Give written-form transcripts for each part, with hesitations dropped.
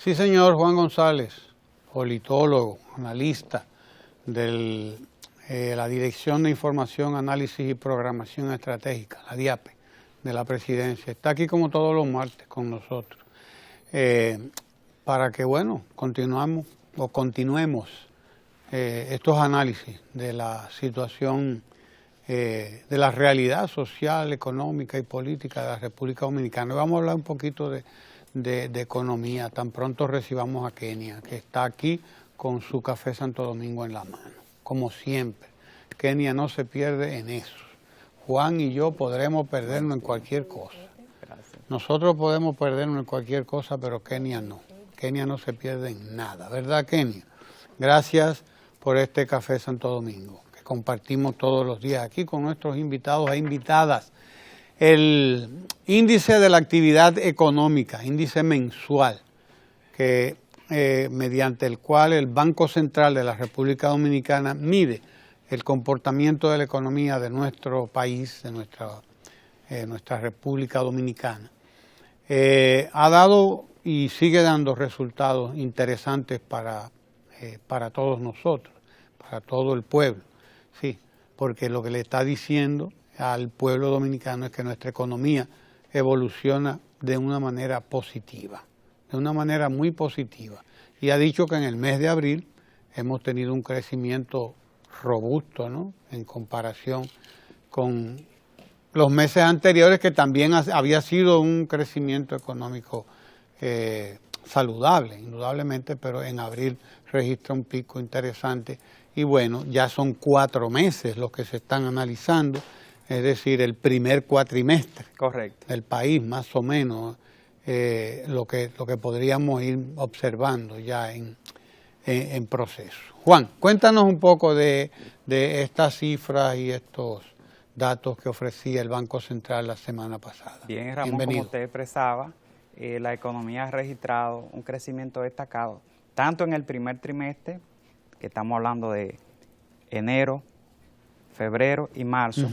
Sí, señor, Juan González, politólogo, analista de la Dirección de Información, Análisis y Programación Estratégica, la DIAPE, de la Presidencia. Está aquí como todos los martes con nosotros, para que, bueno, continuemos estos análisis de la situación, de la realidad social, económica y política de la República Dominicana. Y vamos a hablar un poquito de economía, tan pronto recibamos a Kenia, que está aquí con su Café Santo Domingo en la mano, como siempre. Kenia no se pierde en eso. Juan y yo podremos perdernos en cualquier cosa. Nosotros podemos perdernos en cualquier cosa, pero Kenia no. Kenia no se pierde en nada, ¿verdad, Kenia? Gracias por este Café Santo Domingo, que compartimos todos los días aquí con nuestros invitados e invitadas. El índice de la actividad económica, índice mensual, que mediante el cual el Banco Central de la República Dominicana mide el comportamiento de la economía de nuestro país, de nuestra República Dominicana, ha dado y sigue dando resultados interesantes para todos nosotros, para todo el pueblo, sí, porque lo que le está diciendo al pueblo dominicano es que nuestra economía evoluciona de una manera positiva, de una manera muy positiva. Y ha dicho que en el mes de abril hemos tenido un crecimiento robusto, ¿no?, en comparación con los meses anteriores, que también había sido un crecimiento económico saludable, indudablemente, pero en abril registra un pico interesante. Y bueno, ya son 4 meses los que se están analizando, es decir, el primer cuatrimestre. Correcto. Del país, más o menos, lo que podríamos ir observando ya en proceso. Juan, cuéntanos un poco de estas cifras y estos datos que ofrecía el Banco Central la semana pasada. Bien, Ramón, bienvenido. como usted expresaba, la economía ha registrado un crecimiento destacado, tanto en el primer trimestre, que estamos hablando de enero, febrero y marzo,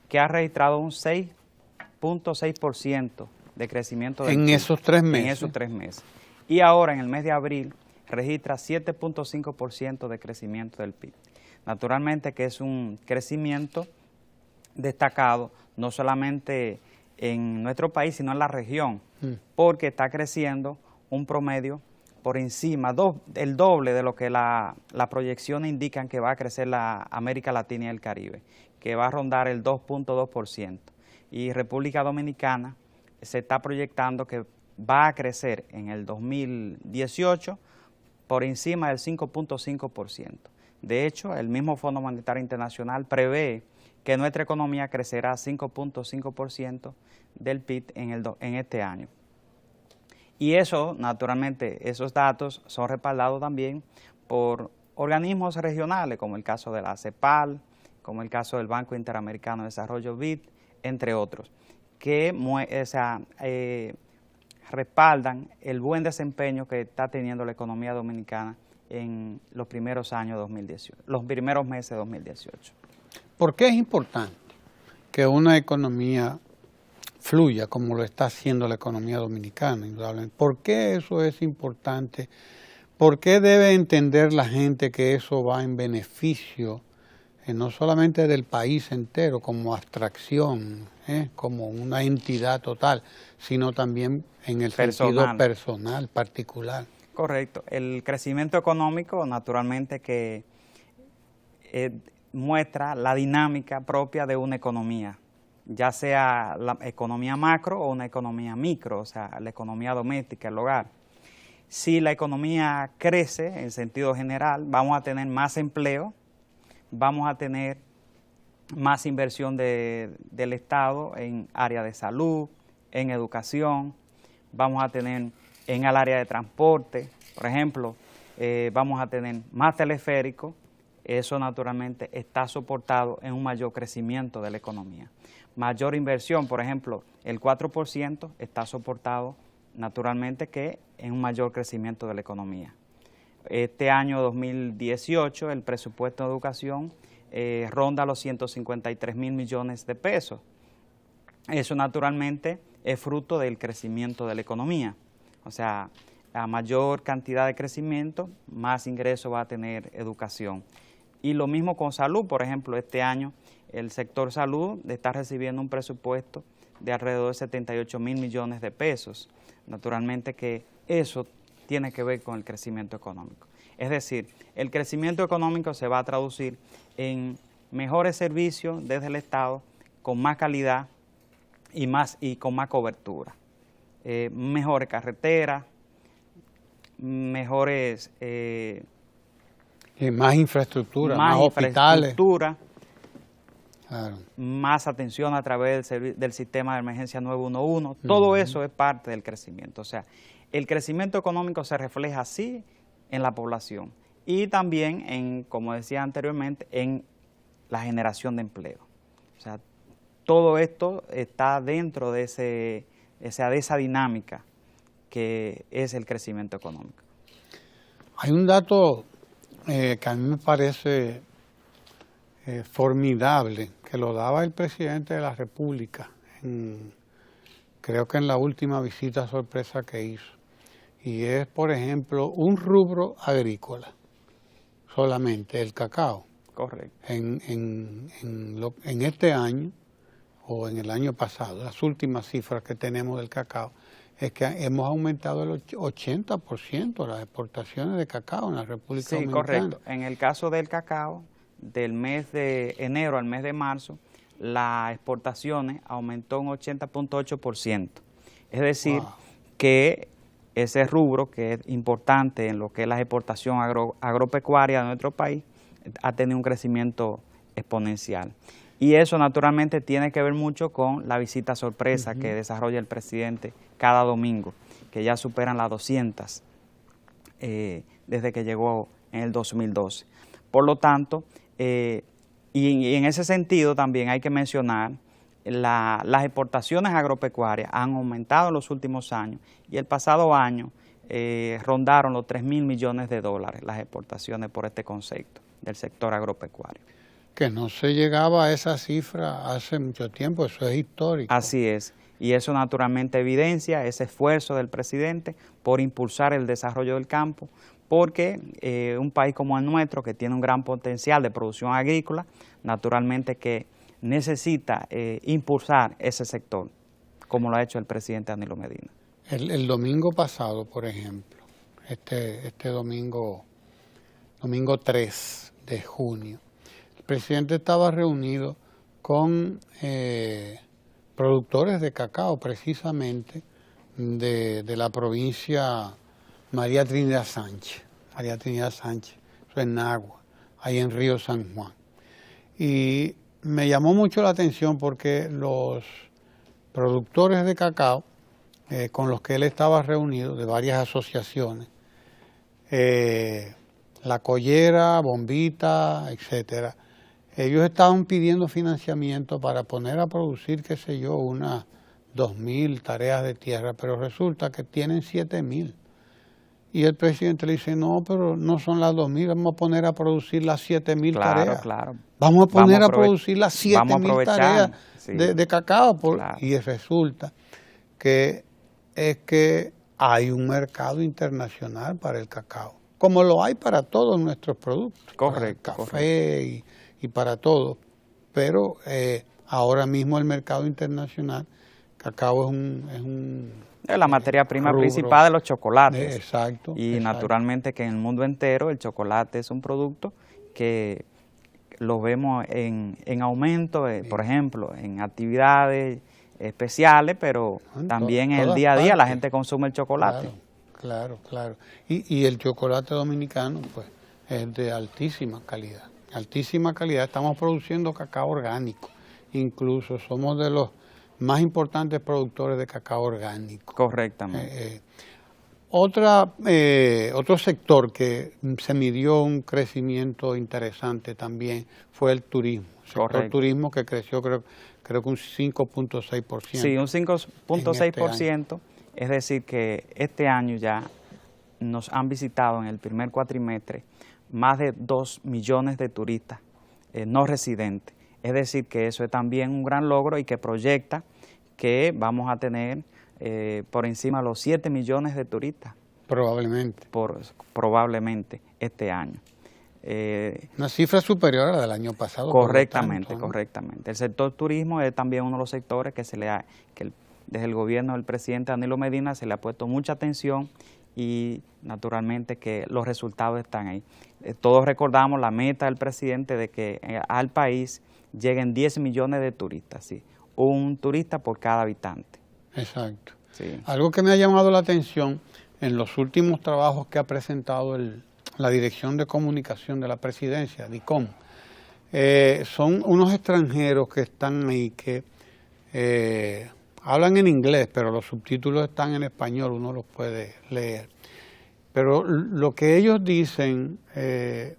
que ha registrado un 6.6% de crecimiento del PIB. Esos 3 meses. En esos 3 meses. Y ahora, en el mes de abril, registra 7.5% de crecimiento del PIB. Naturalmente que es un crecimiento destacado, no solamente en nuestro país, sino en la región, porque está creciendo un promedio por encima, el doble de lo que las proyecciones indican que va a crecer la América Latina y el Caribe, que va a rondar el 2.2%. Y República Dominicana se está proyectando que va a crecer en el 2018 por encima del 5.5%. De hecho, el mismo Fondo Monetario Internacional prevé que nuestra economía crecerá 5.5% del PIB en este año. Y eso, naturalmente, esos datos son respaldados también por organismos regionales, como el caso de la CEPAL, como el caso del Banco Interamericano de Desarrollo BID, entre otros, que respaldan el buen desempeño que está teniendo la economía dominicana en los primeros años 2018, los primeros meses de 2018. ¿Por qué es importante que una economía fluya como lo está haciendo la economía dominicana, indudablemente? ¿Por qué eso es importante? ¿Por qué debe entender la gente que eso va en beneficio no solamente del país entero como abstracción, como una entidad total, sino también en el sentido personal, particular? Correcto. El crecimiento económico, naturalmente, que muestra la dinámica propia de una economía, ya sea la economía macro o una economía micro, o sea, la economía doméstica, el hogar. Si la economía crece en sentido general, vamos a tener más empleo, vamos a tener más inversión del Estado en área de salud, en educación, vamos a tener en el área de transporte, por ejemplo, vamos a tener más teleféricos. Eso naturalmente está soportado en un mayor crecimiento de la economía. Mayor inversión, por ejemplo, el 4% está soportado naturalmente que en un mayor crecimiento de la economía. Este año 2018 el presupuesto de educación ronda los 153.000 millones de pesos. Eso naturalmente es fruto del crecimiento de la economía. O sea, a mayor cantidad de crecimiento, más ingreso va a tener educación. Y lo mismo con salud, por ejemplo, este año el sector salud está recibiendo un presupuesto de alrededor de 78.000 millones de pesos. Naturalmente que eso tiene que ver con el crecimiento económico. Es decir, el crecimiento económico se va a traducir en mejores servicios desde el Estado, con más calidad y con más cobertura. Mejores carreteras, mejores... y más infraestructura, más hospitales. Claro. Más atención a través del sistema de emergencia 911. Todo eso es parte del crecimiento. O sea, el crecimiento económico se refleja así en la población y también, como decía anteriormente, en la generación de empleo. O sea, todo esto está dentro de esa dinámica que es el crecimiento económico. Hay un dato que a mí me parece formidable, que lo daba el presidente de la República, creo que en la última visita sorpresa que hizo, y es, por ejemplo, un rubro agrícola, solamente el cacao. Correcto. En este año, o en el año pasado, las últimas cifras que tenemos del cacao, es que hemos aumentado el 80% las exportaciones de cacao en la República Dominicana. Sí, correcto. En el caso del cacao, del mes de enero al mes de marzo, las exportaciones aumentó un 80.8%. Es decir, que ese rubro, que es importante en lo que es la exportación agropecuaria de nuestro país, ha tenido un crecimiento exponencial. Y eso naturalmente tiene que ver mucho con la visita sorpresa que desarrolla el presidente cada domingo, que ya superan las 200 desde que llegó en el 2012. Por lo tanto, y en ese sentido también hay que mencionar las exportaciones agropecuarias han aumentado en los últimos años y el pasado año rondaron los 3.000 millones de dólares las exportaciones por este concepto del sector agropecuario. Que no se llegaba a esa cifra hace mucho tiempo, eso es histórico. Así es, y eso naturalmente evidencia ese esfuerzo del presidente por impulsar el desarrollo del campo, porque un país como el nuestro, que tiene un gran potencial de producción agrícola, naturalmente que necesita impulsar ese sector, como lo ha hecho el presidente Danilo Medina. El domingo pasado, por ejemplo, este domingo 3 de junio, el presidente estaba reunido con productores de cacao, precisamente, de la provincia María Trinidad Sánchez, eso es Nagua, ahí en Río San Juan. Y me llamó mucho la atención porque los productores de cacao con los que él estaba reunido, de varias asociaciones, La Collera, Bombita, etcétera, ellos estaban pidiendo financiamiento para poner a producir, qué sé yo, unas 2.000 tareas de tierra, pero resulta que tienen 7.000. Y el presidente le dice, no, pero no son las 2.000, vamos a poner a producir las 7.000 tareas. Claro. Vamos a poner a producir las 7.000 tareas de cacao. Claro. Y resulta que es que hay un mercado internacional para el cacao, como lo hay para todos nuestros productos. Correcto. Para el café y para todo. Pero ahora mismo el mercado internacional, cacao es la materia prima principal de los chocolates. Exacto. Naturalmente que en el mundo entero el chocolate es un producto que lo vemos en aumento, por ejemplo, en actividades especiales, pero también en el día a día la gente consume el chocolate. Claro. Y el chocolate dominicano pues es de altísima calidad. Estamos produciendo cacao orgánico, incluso somos de los más importantes productores de cacao orgánico. Correctamente. Otro sector que se midió un crecimiento interesante también fue el turismo. El sector turismo que creció creo que un 5.6%. Sí, un 5.6%, es decir que este año ya nos han visitado en el primer cuatrimestre más de 2 millones de turistas no residentes. Es decir que eso es también un gran logro y que proyecta que vamos a tener por encima de los 7 millones de turistas probablemente este año. Una cifra superior a la del año pasado. Correctamente, tanto, ¿no? correctamente. El sector turismo es también uno de los sectores que desde el gobierno del presidente Danilo Medina se le ha puesto mucha atención y naturalmente que los resultados están ahí. Todos recordamos la meta del presidente de que al país lleguen 10 millones de turistas, ¿sí? Un turista por cada habitante. Exacto. Sí. Algo que me ha llamado la atención en los últimos trabajos que ha presentado la Dirección de Comunicación de la Presidencia, DICOM, son unos extranjeros que están ahí que hablan en inglés, pero los subtítulos están en español, uno los puede leer. Pero lo que ellos dicen que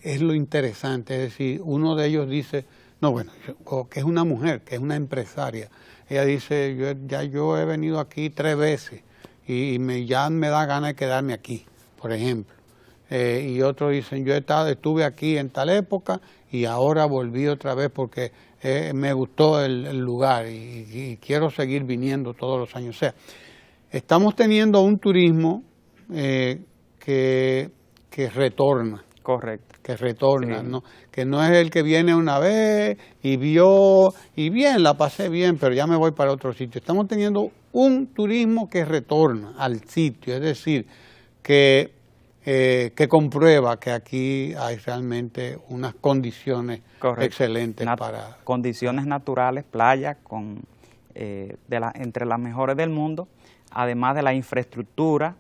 es lo interesante, es decir, uno de ellos dice, no, bueno, que es una mujer, que es una empresaria. Ella dice, yo he venido aquí 3 veces y ya me da ganas de quedarme aquí, por ejemplo. Y otros dicen, estuve aquí en tal época y ahora volví otra vez porque me gustó el lugar y quiero seguir viniendo todos los años. O sea, estamos teniendo un turismo que retorna. Correcto. Que retorna, sí. ¿no? Que no es el que viene una vez y vio, y bien, la pasé bien, pero ya me voy para otro sitio. Estamos teniendo un turismo que retorna al sitio, es decir, que comprueba que aquí hay realmente unas condiciones Correcto. excelentes para... Condiciones naturales, playas entre las mejores del mundo, además de la infraestructura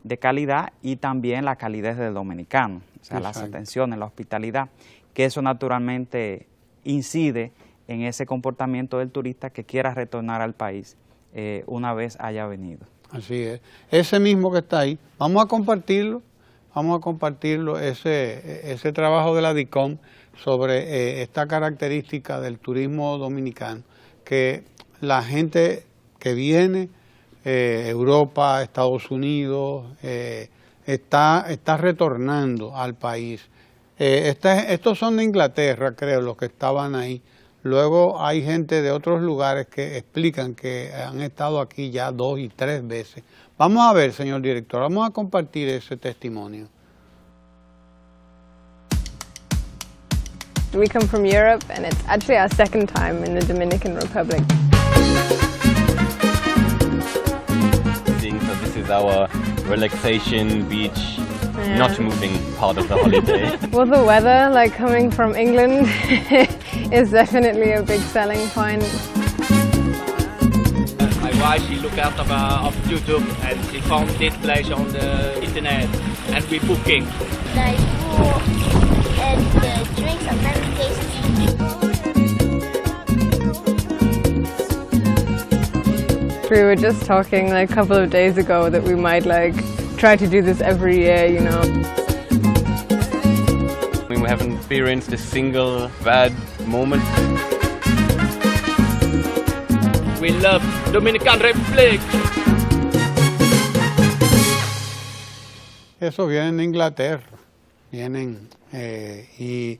de calidad y también la calidez del dominicano, o sea, Exacto. las atenciones, la hospitalidad, que eso naturalmente incide en ese comportamiento del turista que quiera retornar al país una vez haya venido. Así es. Ese mismo que está ahí, vamos a compartirlo, ese trabajo de la DICOM sobre esta característica del turismo dominicano, que la gente que viene, Europa, Estados Unidos, está retornando al país. Estos son de Inglaterra, creo, los que estaban ahí. Luego hay gente de otros lugares que explican que han estado aquí ya 2 y 3 veces. Vamos a ver, señor director, vamos a compartir ese testimonio. We come from Europe and it's actually our 2nd time in the Dominican Republic. So this is our relaxation beach, not moving part of the holiday. Well, the weather, like coming from England, is definitely a big selling point. My wife, she looked out of YouTube and she found this place on the internet and we booking. The food and the drinks are very tasty. We were just talking like a couple of days ago that we might like try to do this every year, you know. We haven't experienced a single bad moment. We love Dominican Republic. Eso vienen de Inglaterra, vienen y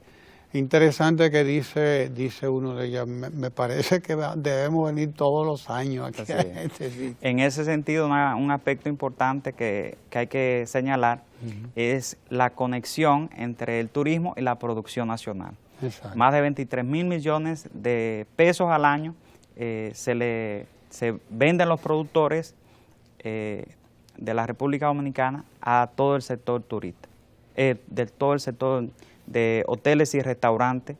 interesante que dice uno de ellos, me parece que debemos venir todos los años aquí a este sitio. En ese sentido, un aspecto importante que hay que señalar es la conexión entre el turismo y la producción nacional. Exacto. Más de 23.000 millones de pesos al año se venden los productores de la República Dominicana a todo el sector turista, de todo el sector de hoteles y restaurantes,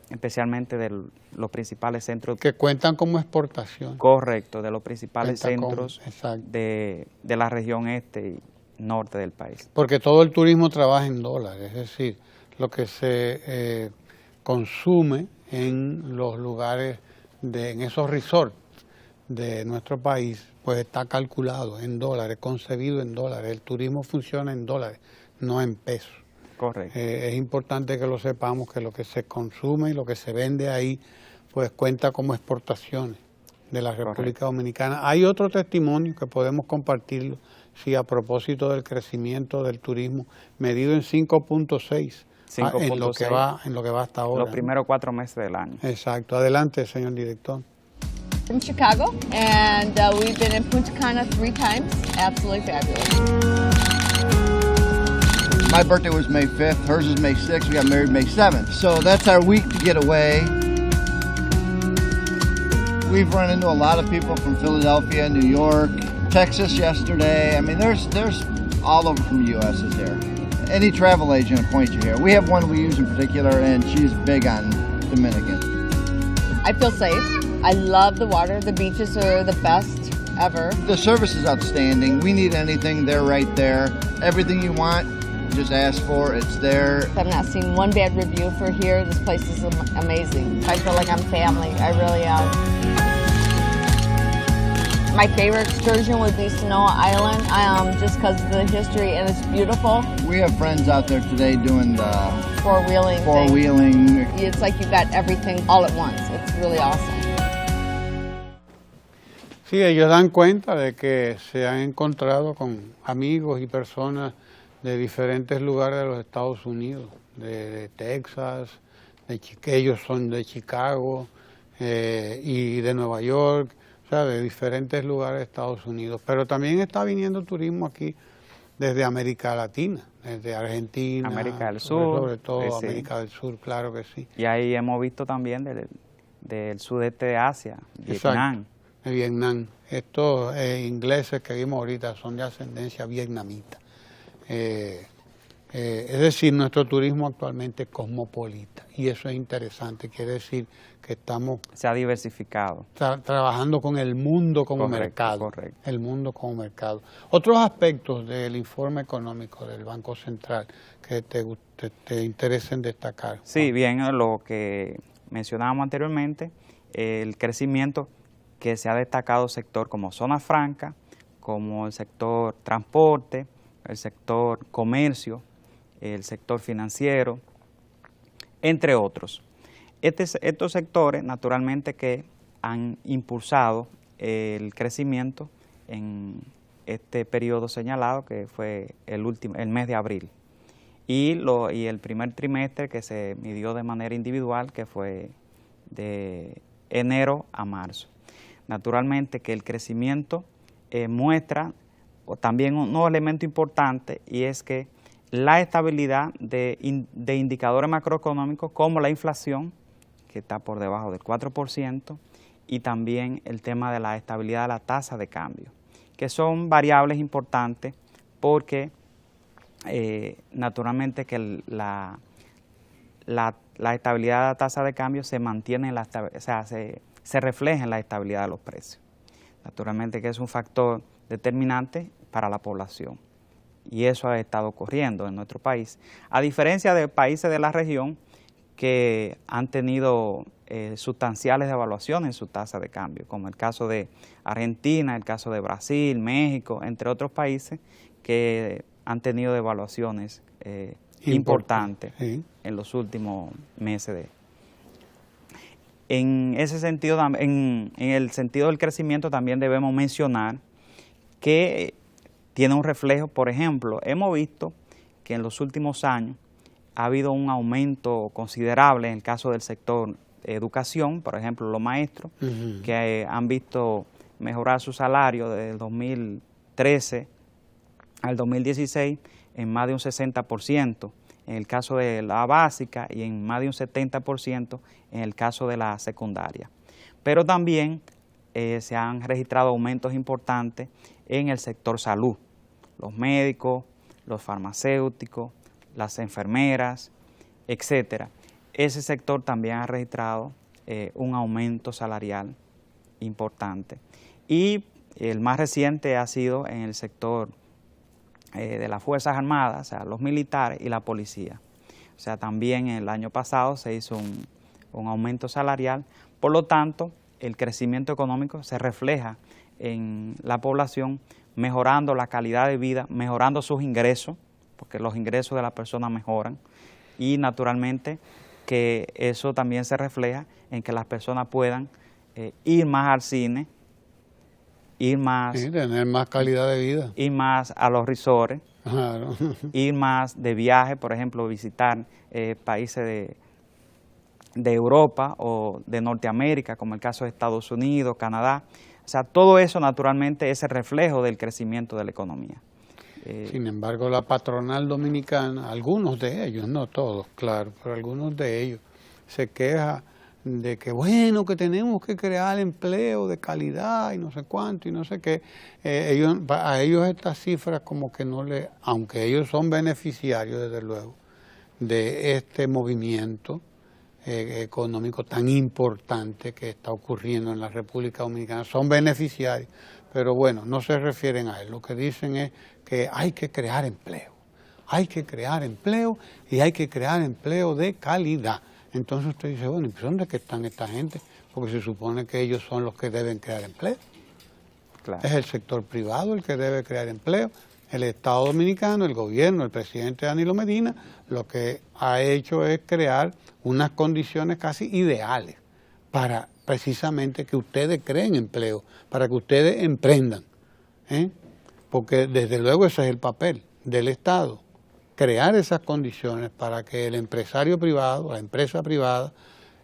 especialmente de los principales centros. Que cuentan como exportación. Correcto, de los principales centros exacto. de la región este y norte del país. Porque todo el turismo trabaja en dólares, es decir, lo que se consume en los lugares, en esos resorts de nuestro país, pues está calculado en dólares, concebido en dólares. El turismo funciona en dólares, no en pesos. Correcto. Es importante que lo sepamos, que lo que se consume y lo que se vende ahí, pues cuenta como exportaciones de la República Dominicana. Hay otro testimonio que podemos compartirlo, sí, a propósito del crecimiento del turismo, medido en 5.6 en lo que va hasta ahora. Los primeros 4 meses del año. Exacto. Adelante, señor director. From Chicago, and we've been in Punta Cana 3 times. Absolutely fabulous. My birthday was May 5th, hers is May 6th, we got married May 7th. So that's our week to get away. We've run into a lot of people from Philadelphia, New York, Texas yesterday. I mean, there's all over from the U.S. is here. Any travel agent will point you here. We have one we use in particular, and she's big on Dominican. I feel safe. I love the water. The beaches are the best ever. The service is outstanding. We need anything, they're right there. Everything you want, just ask for, it's there. I've not seen one bad review for here. This place is amazing. I feel like I'm family. I really am. My favorite excursion would be Sanoa Island, just because of the history, and it's beautiful. We have friends out there today doing the Four-wheeling. It's like you've got everything all at once. It's really awesome. Sí, ellos dan cuenta de que se han encontrado con amigos y personas de diferentes lugares de los Estados Unidos, de Texas, que ellos son de Chicago y de Nueva York, o sea, de diferentes lugares de Estados Unidos. Pero también está viniendo turismo aquí desde América Latina, desde Argentina, América del Sur, sobre todo sí. América del Sur, claro que sí. Y ahí hemos visto también del sudeste de Asia, Vietnam. De Vietnam. Estos ingleses que vimos ahorita son de ascendencia vietnamita. Es decir, nuestro turismo actualmente es cosmopolita y eso es interesante, quiere decir que estamos... Se ha diversificado. Trabajando con el mundo como mercado. Correcto. El mundo como mercado. Otros aspectos del informe económico del Banco Central que te interesen destacar. Sí, bien, lo que mencionábamos anteriormente, el crecimiento que se ha destacado sector como zona franca, como el sector transporte, el sector comercio, el sector financiero, entre otros. Estos sectores, naturalmente, que han impulsado el crecimiento en este periodo señalado, que fue el mes de abril, y el primer trimestre que se midió de manera individual, que fue de enero a marzo. Naturalmente que el crecimiento muestra también un elemento importante, y es que la estabilidad de indicadores macroeconómicos como la inflación, que está por debajo del 4%, y también el tema de la estabilidad de la tasa de cambio, que son variables importantes porque naturalmente que la estabilidad de la tasa de cambio se mantiene, se refleja en la estabilidad de los precios. Naturalmente que es un factor determinante para la población, y eso ha estado ocurriendo en nuestro país, a diferencia de países de la región que han tenido sustanciales devaluaciones en su tasa de cambio, como el caso de Argentina, el caso de Brasil, México, entre otros países que han tenido devaluaciones importantes en los últimos meses. En ese sentido, en el sentido del crecimiento, también debemos mencionar que tiene un reflejo. Por ejemplo, hemos visto que en los últimos años ha habido un aumento considerable en el caso del sector educación, por ejemplo, los maestros, que han visto mejorar su salario desde el 2013 al 2016 en más de un 60%, en el caso de la básica, y en más de un 70% en el caso de la secundaria. Pero también se han registrado aumentos importantes en el sector salud, los médicos, los farmacéuticos, las enfermeras, etcétera. Ese sector también ha registrado un aumento salarial importante. Y el más reciente ha sido en el sector de las Fuerzas Armadas, o sea, los militares y la policía. O sea, también el año pasado se hizo un aumento salarial. Por lo tanto, el crecimiento económico se refleja en la población, mejorando la calidad de vida, mejorando sus ingresos, porque los ingresos de la persona mejoran, y naturalmente que eso también se refleja en que las personas puedan ir más al cine, ir más... Sí, tener más calidad de vida. Ir más a los resorts, ir más de viaje, por ejemplo, visitar países de Europa o de Norteamérica, como el caso de Estados Unidos, Canadá. O sea, todo eso naturalmente es el reflejo del crecimiento de la economía. Sin embargo, la patronal dominicana, algunos de ellos, no todos, claro, pero algunos de ellos, se queja de que, bueno, que tenemos que crear empleo de calidad y no sé cuánto y no sé qué. A ellos estas cifras como que no le, aunque ellos son beneficiarios, desde luego, de este movimiento económico tan importante que está ocurriendo en la República Dominicana, son beneficiarios, pero bueno, no se refieren a él. Lo que dicen es que hay que crear empleo y hay que crear empleo de calidad. Entonces usted dice, bueno, ¿y dónde que están esta gente? Porque se supone que ellos son los que deben crear empleo. Claro. Es el sector privado el que debe crear empleo. El Estado Dominicano, el gobierno, el presidente Danilo Medina, lo que ha hecho es crear unas condiciones casi ideales para precisamente que ustedes creen empleo, para que ustedes emprendan. Porque desde luego ese es el papel del Estado, crear esas condiciones para que el empresario privado, la empresa privada,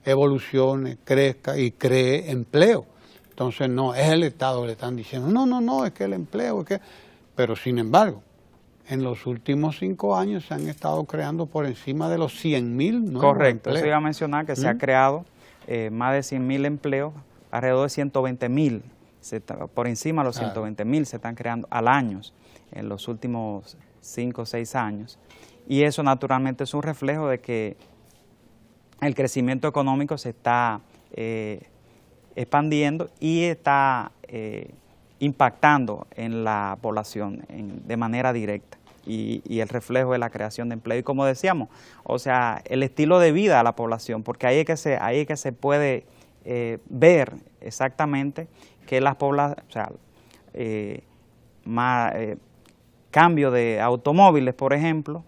evolucione, crezca y cree empleo. Entonces no, es el Estado que le están diciendo, no, es que el empleo, es que... Pero sin embargo, en los últimos 5 años se han estado creando por encima de los 100.000 nuevos Correcto, empleos. eso iba a mencionar que se ha creado más de 100.000 empleos, alrededor de 120.000, por encima de los 120.000 se están creando al año en los últimos 5 o 6 años. Y eso naturalmente es un reflejo de que el crecimiento económico se está expandiendo y está impactando en la población de manera directa y el reflejo de la creación de empleo. Y como decíamos, o sea, el estilo de vida de la población, porque ahí es que se puede ver exactamente que las poblaciones, o sea, cambio de automóviles, por ejemplo,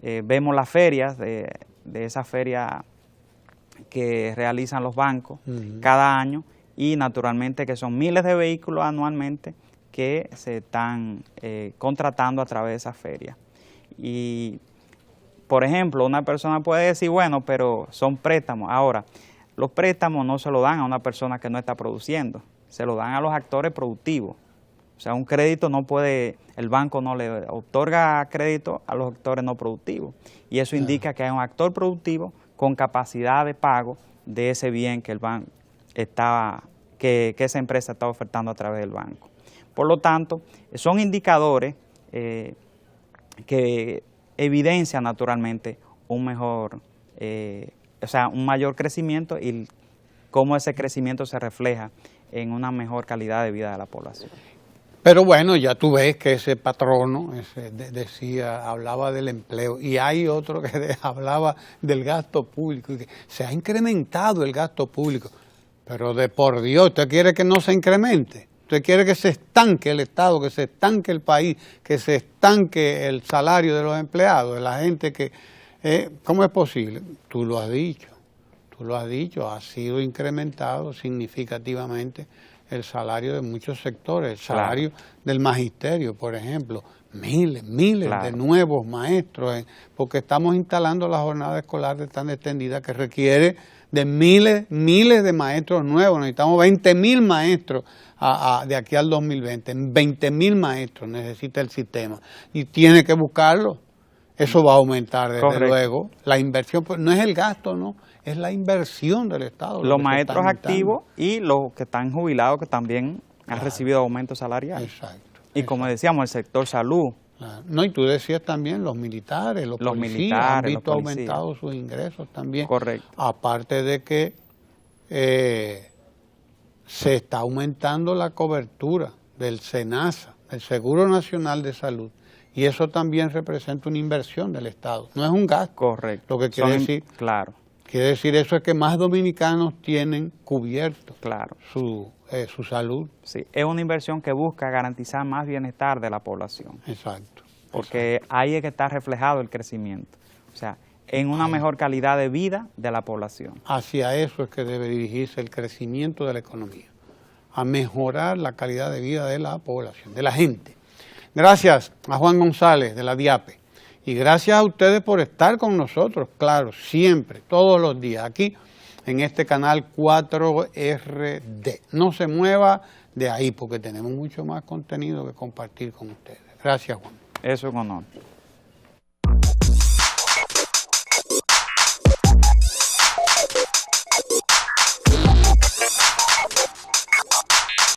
vemos las ferias de esa feria que realizan los bancos cada año, y naturalmente que son miles de vehículos anualmente que se están contratando a través de esa feria. Y, por ejemplo, una persona puede decir, bueno, pero son préstamos. Ahora, los préstamos no se lo dan a una persona que no está produciendo, se lo dan a los actores productivos. O sea, un crédito no puede, el banco no le otorga crédito a los actores no productivos. Y eso indica que hay un actor productivo con capacidad de pago de ese bien que el banco que esa empresa está ofertando a través del banco. Por lo tanto, son indicadores que evidencian naturalmente un mejor, un mayor crecimiento y cómo ese crecimiento se refleja en una mejor calidad de vida de la población. Pero bueno, ya tú ves que ese patrono hablaba del empleo, y hay otro que hablaba del gasto público, y que se ha incrementado el gasto público. Pero de por Dios, ¿usted quiere que no se incremente? ¿Usted quiere que se estanque el Estado, que se estanque el país, que se estanque el salario de los empleados, de la gente que... ¿Cómo es posible? Tú lo has dicho, ha sido incrementado significativamente el salario de muchos sectores, el salario del magisterio, por ejemplo, miles de nuevos maestros, porque estamos instalando la jornada escolar tan extendida que requiere de miles de maestros nuevos. Necesitamos 20.000 maestros de aquí al 2020, 20.000 maestros necesita el sistema y tiene que buscarlo. Eso va a aumentar desde luego. La inversión, pues, no es el gasto, no, es la inversión del Estado. Los maestros activos y los que están jubilados que también han recibido aumento salarial. Exacto. Y como decíamos, el sector salud. No, y tú decías también los militares, los policías han visto aumentados sus ingresos también. Correcto. Aparte de que se está aumentando la cobertura del SENASA, el Seguro Nacional de Salud, y eso también representa una inversión del Estado, no es un gasto. Correcto. Lo que quiere decir, quiere decir eso es que más dominicanos tienen cubierto su salud. Sí, es una inversión que busca garantizar más bienestar de la población. Exacto. Porque ahí es que está reflejado el crecimiento, o sea, en una mejor calidad de vida de la población. Hacia eso es que debe dirigirse el crecimiento de la economía, a mejorar la calidad de vida de la población, de la gente. Gracias a Juan González de la DIAPE y gracias a ustedes por estar con nosotros, claro, siempre, todos los días, aquí en este canal 4RD. No se mueva de ahí porque tenemos mucho más contenido que compartir con ustedes. Gracias, Juan. Eso es un honor.